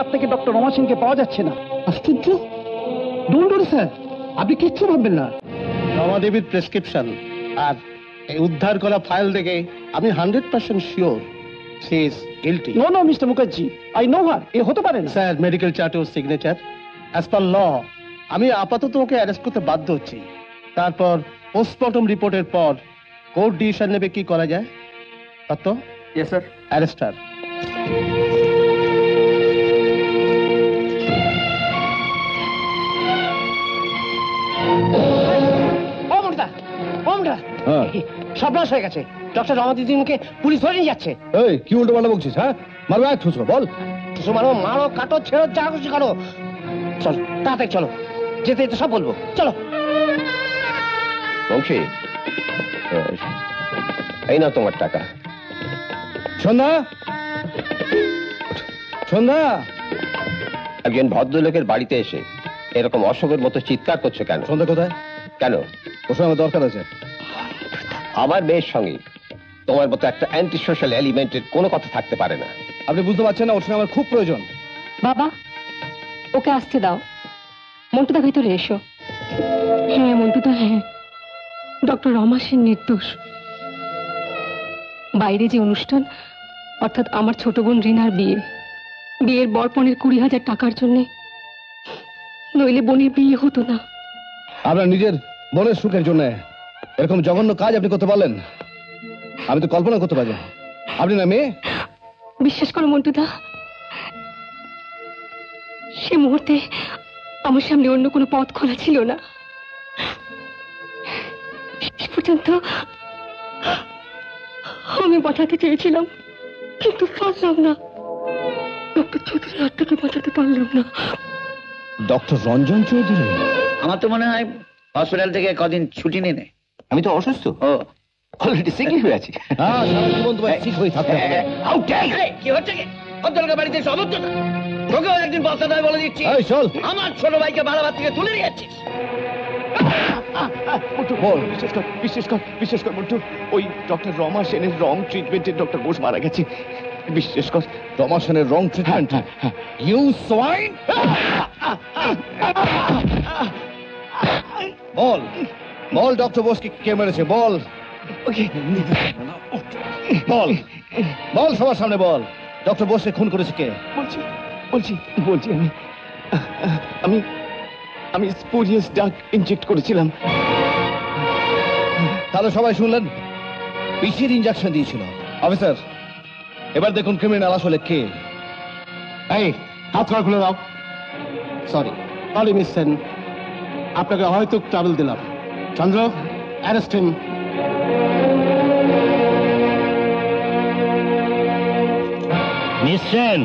তার থেকে ডক্টর রমা সিংকে পাওয়া যাচ্ছে না। আশ্চর্য। ডোন্ট ওয়ারি স্যার, আপনি কিচ্ছু ভাববেন না। রমা দেবীর প্রেসক্রিপশন আর এই উদ্ধার করা ফাইল দেখে আমি 100% sure she is guilty. No no mister Mukherjee, I know her. এ হতে পারে না। স্যার, মেডিকেল চার্ট ও সিগনেচার অ্যাজ পার ল আমি আপাতত ওকে অ্যারেস্ট করতে বাধ্য হচ্ছি। তারপর পোস্টমর্টম রিপোর্টের পর কোর্ট ডিসিশন নেবে কি করা যায়। তো ইয়েস স্যার। অ্যারেস্ট হার। সর্বনাশ হয়ে গেছে। ডক্টর রমা দিদিকে পুলিশ ধরে নিয়ে যাচ্ছে। এই কি উল্টো পাল্টা বলছিস? হ্যাঁ, মারবে এক ঠুসো, বল। ঠুসো মারো, মারো, কাটো, ছেড়ো, যা খুশি করো। চলো তাড়াতাড়ি চলো, যেতে যেতে সব বলবো। চলো। বংশী, এই না তোমার টাকা। সন্ধ্যা, সন্ধ্যা, একজন ভদ্রলোকের বাড়িতে এসে এরকম অশোকের মতো চিৎকার করছে কেন? সন্ধ্যা কোথায়? কেন? ওর সঙ্গে আমার দরকার আছে। আমার মেয়ের সঙ্গে তোমার মতো একটা অ্যান্টি সোশ্যাল এলিমেন্টের কোনো কথা থাকতে পারে না। আপনি বুঝতে পারছেন না, ওর সঙ্গে আমার খুব প্রয়োজন। বাবা, ওকে আসতে দাও। মন্টুদা ভেতরে এসো। হ্যাঁ মন্টুদা, হ্যাঁ, ডক্টর রমা সেন নির্দোষ। বাইরে যে অনুষ্ঠান, অর্থাৎ আমার ছোট বোন রিনার বিয়ের বরপণের 20,000 টাকার জন্য, নইলে বোনের বিয়ে হতো না। আপনার নিজের বোনের সুখের জন্য এরকম জঘন্য কাজ আপনি করতে পারলেন? আমি তো কল্পনা করতে পারি। আপনি না মেয়ে? বিশ্বাস করো মন্টুদা, সে মুহূর্তে আমার সামনে অন্য কোনো পথ খোলা ছিল না। শেষ পর্যন্ত আমি বাঁচাতে চেয়েছিলাম, কিন্তু পারলাম না। ডক্টর চৌধুরী হাত থেকে বাঁচাতে পারলাম না। ডক্টর রঞ্জন চৌধুরী? আমার তো মনে হয় হসপিটাল থেকে কদিন ছুটি নিয়ে নেয়। আমি তো অসুস্থ, অলরেডি সিক হয়ে আছি। হ্যাঁ, সারা জীবন তোমায় ঠিক হয়ে থাকতে হবে। কি হচ্ছে কি? ভদ্রলোকের বাড়িতে এসে অভদ্রতা। তোকেও একদিন বসাতে হয় বলে দিচ্ছি। এই চল। আমার ছোট ভাইকে বাড়াবার থেকে তুলে নিয়ে যাচ্ছিস। বল। বিশ্বাস কর মন্টু, ওই ডক্টর রমা সেনের রং ট্রিটমেন্টে ডক্টর বোস মারা গেছে। বিশ্বাস কর। রমা সেনের রং ট্রিটমেন্ট? You swine! বল, বল ডক্টর বোসকে কে মেরেছে, বল। বল, বল, সবার সামনে বল। ডক্টর বোসকে খুন করেছে কে? বলছি আমি স্পোরিয়াস ড্রাগ ইনজেক্ট করেছিলাম। তাহলে সবাই শুনলেন, বিষের ইনজেকশন দিয়েছিল। অফিসার, এবার দেখুন ক্রিমিনাল আসলে কে। এই হাত পা খুলে দাও। সরি সরি মিস সেন, আপনাকে হয়তো ট্রাবল দিলাম। চন্দ্র, অ্যারেস্ট হিম। মিস সেন,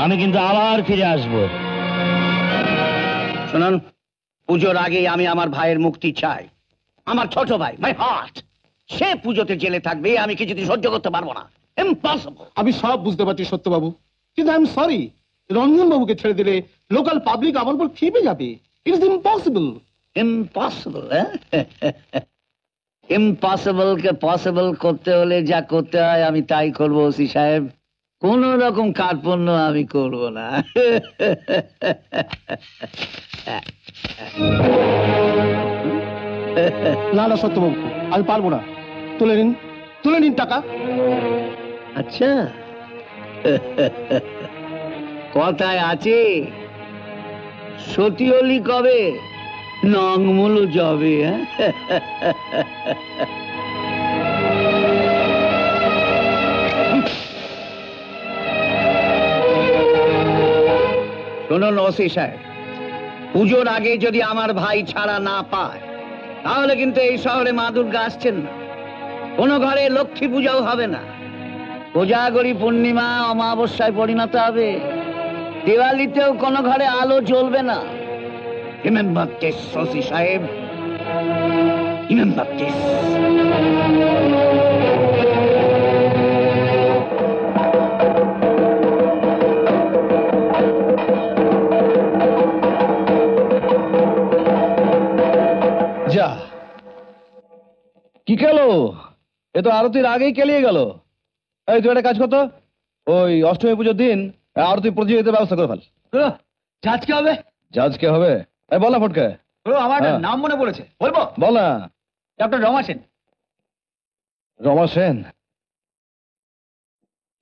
আমি কিন্তু আবার ফিরে আসবো। শুনুন, পুজোর আগেই আমি আমার ভাইয়ের মুক্তি চাই। আমার ছোট ভাই, মাই হার্ট, সে পুজোতে জেলে থাকবে, আমি কিছুদিন সহ্য করতে পারবো না। ইম্পসিবল। আমি সব বুঝতে পারছি সত্যবাবু, কিন্তু আই এম সরি, রঞ্জন বাবুকে ছেড়ে দিলে লোকাল পাবলিক আমার উপর খেপে যাবে। It is impossible. Impossible? Impossible K possible করতে হলে যা করতে হয় আমি তাই করবো ওসি সাহেব। কোন রকম কার্পণ্য আমি করব না। না না সত্যবাবু, আমি পারবো না। তুলে নিন টাকা। আচ্ছা, কথায় আছে সতিয়লি কবে নংমুলু যাবে। শুনুন ওসি সাহেব, পুজোর আগে যদি আমার ভাই ছাড়া না পায়, তাহলে কিন্তু এই শহরে মা দুর্গা আসছেন না। কোনো ঘরে লক্ষ্মী পূজাও হবে না। কোজাগরী পূর্ণিমা অমাবস্যায় পরিণত হবে। দিওয়ালিতেও কোনো ঘরে আলো জ্বলবে না। রিমেম্বার দিস ওসি সাহেব, রিমেম্বার দিস। যা, কি গেল? এ তো আরতির আগেই কেলিয়ে গেল। এই তুই একটা কাজ করতো, ওই অষ্টমী পুজোর দিন আরতি প্রতিযোগিতার ব্যবস্থা করে ফেল। জাজ কি হবে? জাজ কে হবে? এই বল না ফটকে। আমার একটা হ্যাঁ। নাম মনে পড়েছে, বলবো? বল না। ডক্টর রমা সেন। রমা সেন?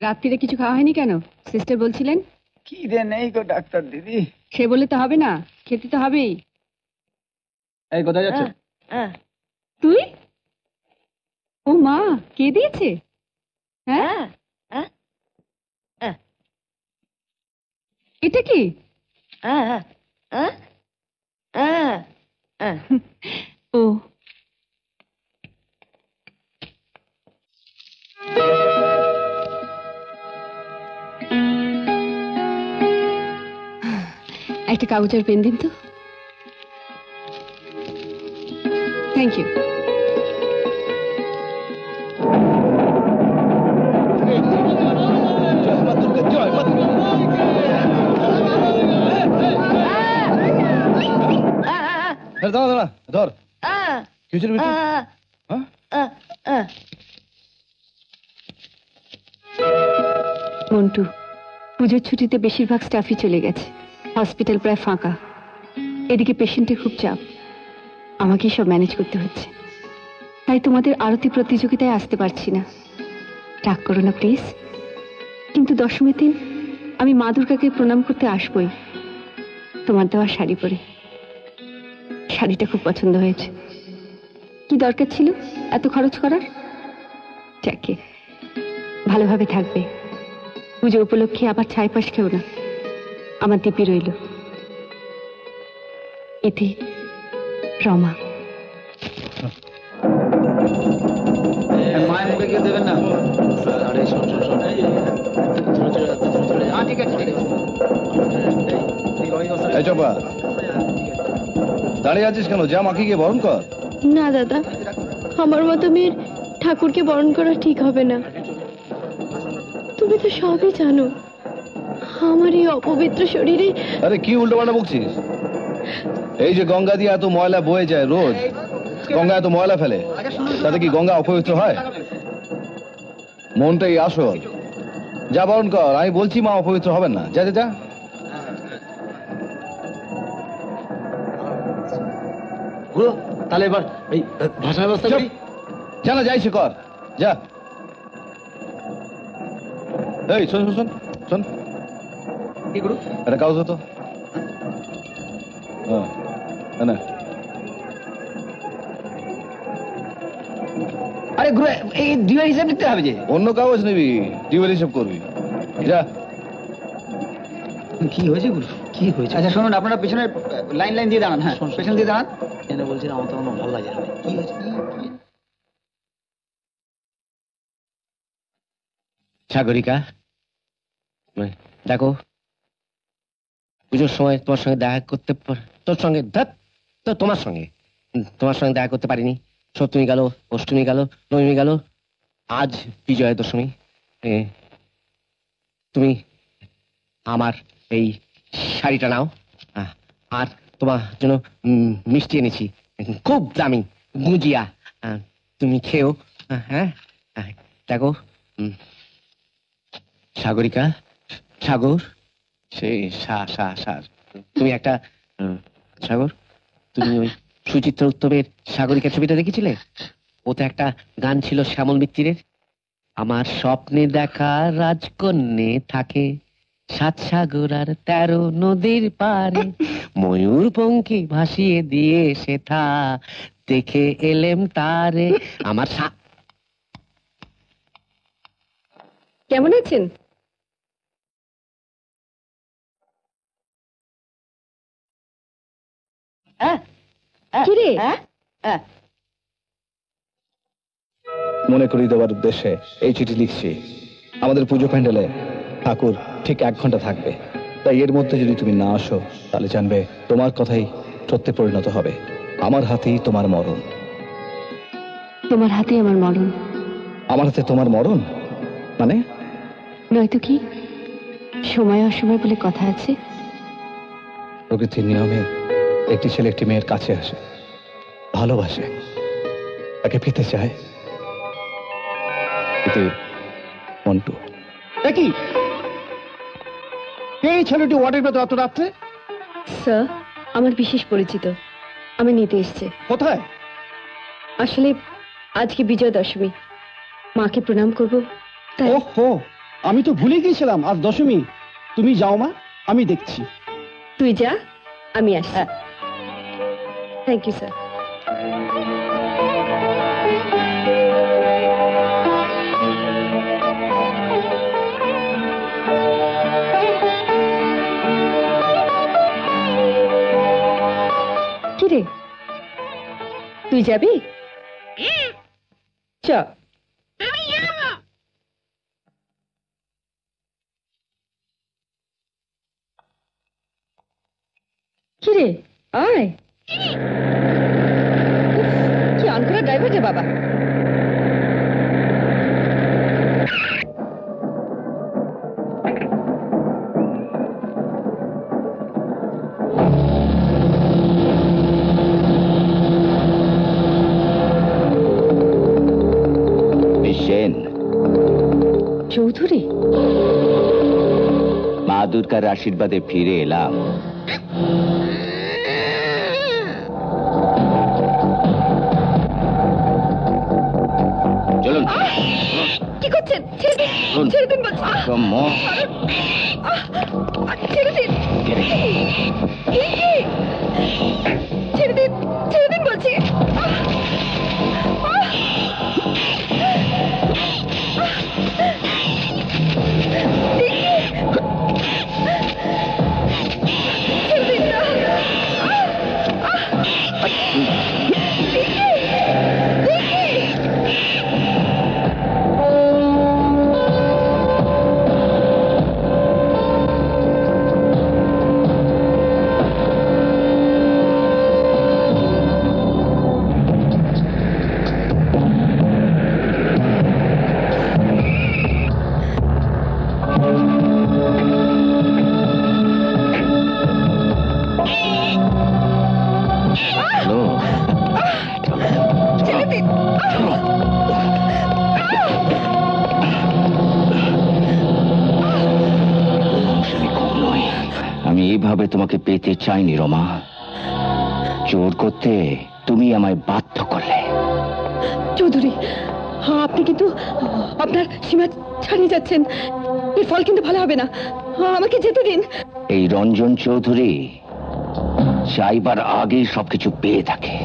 রাত্রিরে কিছু খাওয়া হয়নি কেন? সিস্টার বলছিলেন। কি রে নেই গো ডাক্তার দিদি। সে বলে তো হবে না, খেতে তো হবেই। এই কোথায় যাচ্ছে? তুই? ও মা, কে দিয়েছে? হ্যাঁ, এটা কি? ও একটা কাগজের পেন দিন তো। Thank you. জয় মা দুর্গা, জয় মা দুর্গা। দাঁড়া দাঁড়া, ধর। কিছু মন্টু, পুজোর ছুটিতে বেশিরভাগ স্টাফই চলে গেছে, হসপিটাল প্রায় ফাঁকা। এদিকে পেশেন্টের খুব চাপ, আমাকেই সব ম্যানেজ করতে হচ্ছে। তাই তোমাদের আরতি প্রতিযোগিতায় আসতে পারছি না, রাগ করো না প্লিজ। কিন্তু দশমীর দিন আমি মা দুর্গাকে প্রণাম করতে আসবই, তোমার দেওয়া শাড়ি পরে। শাড়িটা খুব পছন্দ হয়েছে। কি দরকার ছিল এত খরচ করার? যাকে, ভালোভাবে থাকবে। পুজো উপলক্ষে আবার ছাই পাশ খেও না। আমার দিপি রইল। ইতি, রমা। মায়ের মুখে কেউ দেবেন না। ঠিক আছে। এই চপা, দাঁড়িয়ে আছিস কেন? যা মাকে গিয়ে বরণ কর। না দাদা, আমার মতো মেয়ের ঠাকুরকে বরণ করা ঠিক হবে না। তুমি তো সবই জানো, আমার এই অপবিত্র শরীরে। আরে কি উল্টো পাল্টা বকছিস? এই যে গঙ্গা দিয়ে এত ময়লা বয়ে যায় রোজ, গঙ্গা এত ময়লা ফেলে, তাতে কি গঙ্গা অপবিত্র হয়? মনটাই আসল। যা বরণ কর, আমি বলছি মা অপবিত্র হবেন না। যা যা যা। তাহলে এবার এই ভাষা ব্যবস্থা করি। যা না, যাইছে কর, যা। এই শোন শোন শোন শোন, কি করু? একটা কাগজ হতো। না আরে গুরু, এই ডিউয়ের হিসাব লিখতে হবে যে। অন্য কাগজ নিবি, ডিউয়ের হিসাব করবি। যা। কি হয়েছে গুরু? কি হয়েছে? আচ্ছা শুনুন, আপনারা পেছনে লাইন লাইন দিয়ে দাঁড়ান। হ্যাঁ, পেছন দিয়ে দাঁড়ান। এনে বলছেন আমার তো ভালো লাগে না। কি হয়েছে? সাগরিকা, দেখো, পুজোর সময় তোমার সঙ্গে দেখা করতে, তোর সঙ্গে তো তোমার সঙ্গে দেখা করতে পারিনি। সপ্তমী গেল, অষ্টমী গেল, নবমী গেল, আজ বিজয়া দশমী। তুমি আমার এই শাড়িটা নাও, আর তোমার জন্য মিষ্টি এনেছি, খুব দামি গুজিয়া। তুমি খেও। হ্যাঁ, দেখো সাগরিকা, সাগর, সেই তুমি একটা সাগর, তুমি ওই সুচিত্রা উত্তমের সাগরিকা ছবিটা দেখেছিলে? ওতে একটা গান ছিল শ্যামল মিত্তিরের, আমার স্বপ্নে দেখা রাজকন্যে থাকে 7 সাগর আর 13 নদীর পারে, ময়ূর পঙ্খী ভাসিয়ে দিয়ে সেথা দেখে এলেম তারে। আমার কেমন আছেন? কিরে? মনে করিয়ে দেওয়ার উদ্দেশ্যে এই চিঠি লিখছি। আমাদের পুজো প্যান্ডেলে ঠাকুর ঠিক 1 ঘন্টা থাকবে, তাই এর মধ্যে যদি তুমি না আসো তাহলে জানবে তোমার কথাই সত্যে পরিণত হবে। আমার হাতেই তোমার মরণ। তোমার হাতে আমার মরণ? আমার হাতে তোমার মরণ মানে? নয়তো কি? সময় অসময় বলে কথা আছে। প্রকৃতির নিয়মে একটি ছেলে একটি মেয়ের কাছে আসে, ভালোবাসে, তাকে পেতে চায়। এতে মন্টু। কি এই ছেলেটি ওয়ার্ডের ভেতর এত রাত্রে? স্যার, আমার বিশেষ পরিচিত, আমি নিতে এসছে। কোথায়? আসলে আজকে বিজয় দশমী, মাকে প্রণাম করব, তাই। ওহো, আমি তো ভুলে গিয়েছিলাম আজ দশমী। তুমি যাও মা, আমি দেখছি। তুই যা, আমি আসছি। Thank you sir. কিরে, তুই যাবি? চ। কিরে, আয়। কি আনকরা ড্রাইভার রে বাবা। সেন, চৌধুরী, মা দুর্গার আশীর্বাদে ফিরে এলাম। চলুন। কি করছেন? ছেড়ে দিন, ছেড়ে দিন বলছি। ছেড়ে দিন, ছেড়ে দিন, ছেড়ে দিন বলছি। আমি এইভাবে তোমাকে পেতে চাইনি রমা। জোর করতে তুমি আমায় বাধ্য করলে। চৌধুরী, আপনি কিন্তু আপনার সীমা ছাড়িয়ে যাচ্ছেন। এর ফল কিন্তু ভালো হবে না। আমাকে যেতে দিন। এই রঞ্জন চৌধুরী চাইবার আগেই সবকিছু পেয়ে থাকে।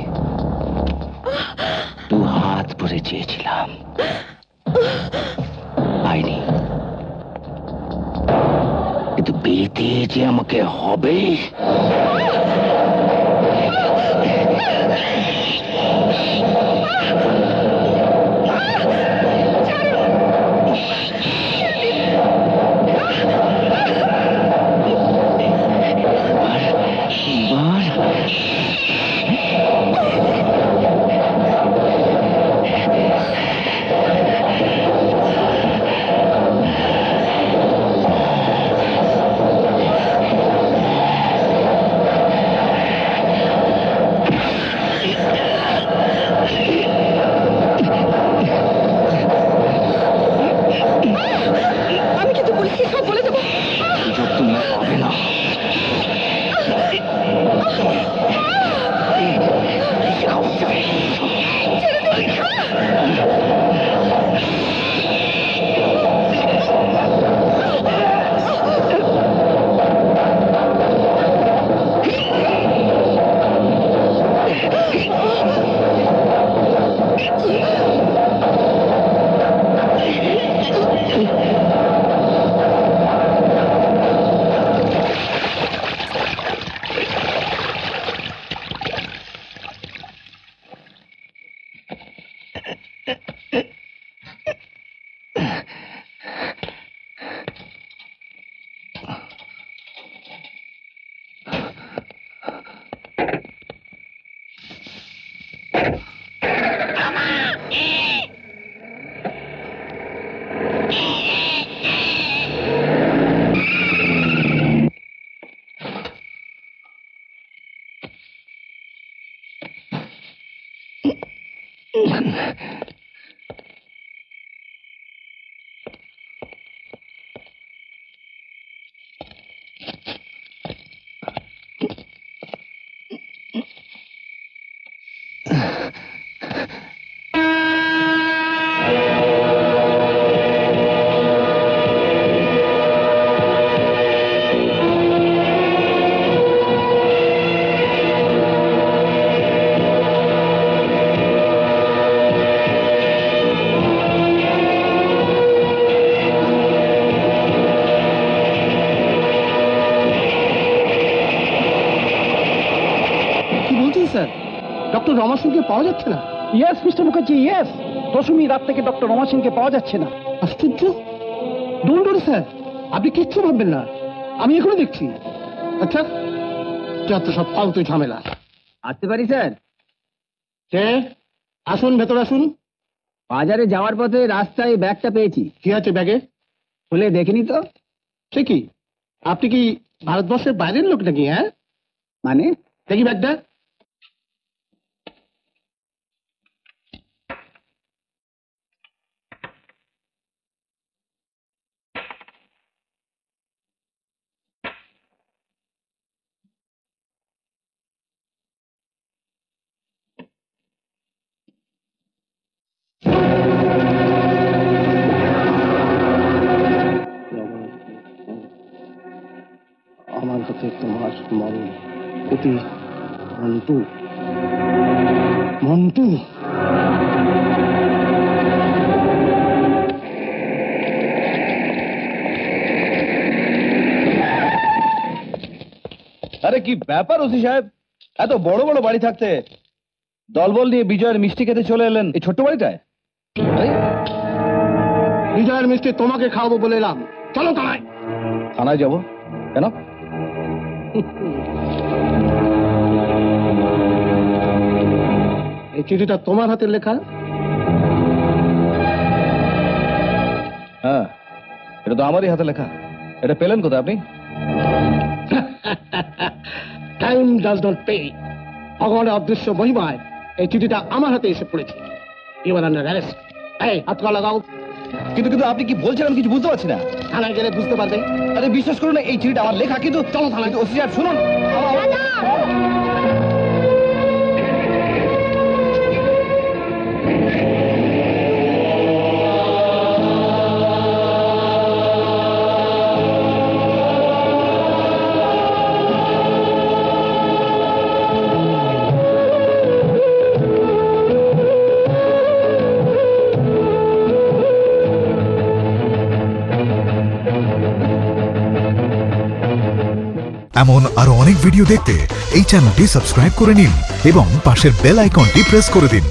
দু হাত ভরে চেয়েছিলাম, পাইনি, কিন্তু পেতে যে আমাকে হবে। আমি কিন্তু পুলিশকে সব বলে দেবো। সুযোগ তুমি আর পাবে না। রমা সিংকে পাওয়া যাচ্ছে না? Yes mister Mukherjee, yes. Dashami রাত থেকে ডক্টর রমা সিংকে পাওয়া যাচ্ছে না। আশ্চর্য। ডোন্ট ওয়ারি স্যার, আপনি কিচ্ছু ভাববেন না, আমি এখনো দেখছি। আচ্ছা, যত সব ফালতু ঝামেলা। আসতে পারি স্যার? কে? আসুন, ভেতরে আসুন। বাজারে যাওয়ার পথে রাস্তায় ব্যাগটা পেয়েছি। কি আছে ব্যাগে? খুলে দেখিনি তো। সে কি, আপনি কি ভারতবর্ষের বাইরের লোক নাকি? হ্যাঁ, মানে? দেখি ব্যাগটা। আমার কাছে তোমার মরণ অতি মন্টু, মন্টু। আরে কি ব্যাপার ওসি সাহেব, এত বড় বড় বাড়ি থাকতে দলবল নিয়ে বিজয়ের মিষ্টি খেতে চলে এলেন এই ছোট্ট বাড়িটায়? বিজয়ের মিষ্টি তোমাকে খাওয়াবো বলে এলাম। চলো থানায়। থানায় যাবো কেন? এই চিঠিটা তোমার হাতের লেখা? হ্যাঁ, এটা তো আমারই হাতে লেখা। এটা পেলেন কোথায় আপনি? Time does not pay. ভগবানের অদৃশ্য মহিমায় এই চিঠিটা আমার হাতে এসে পড়েছে। You are under arrest. এই হাতটা লাগাও। কিন্তু কিন্তু আপনি কি বলছেন আমি কিছু বুঝতে পারছি না। থানায় গেলে বুঝতে পারবে। আরে বিশ্বাস করুন না, এই চিঠিটা আমার লেখা। কিন্তু চলো থানায়। ওসি সাহেব শুনুন। এমন আরো অনেক ভিডিও দেখতে এই চ্যানেলটি সাবস্ক্রাইব করে নিন এবং পাশের বেল আইকনটি প্রেস করে দিন।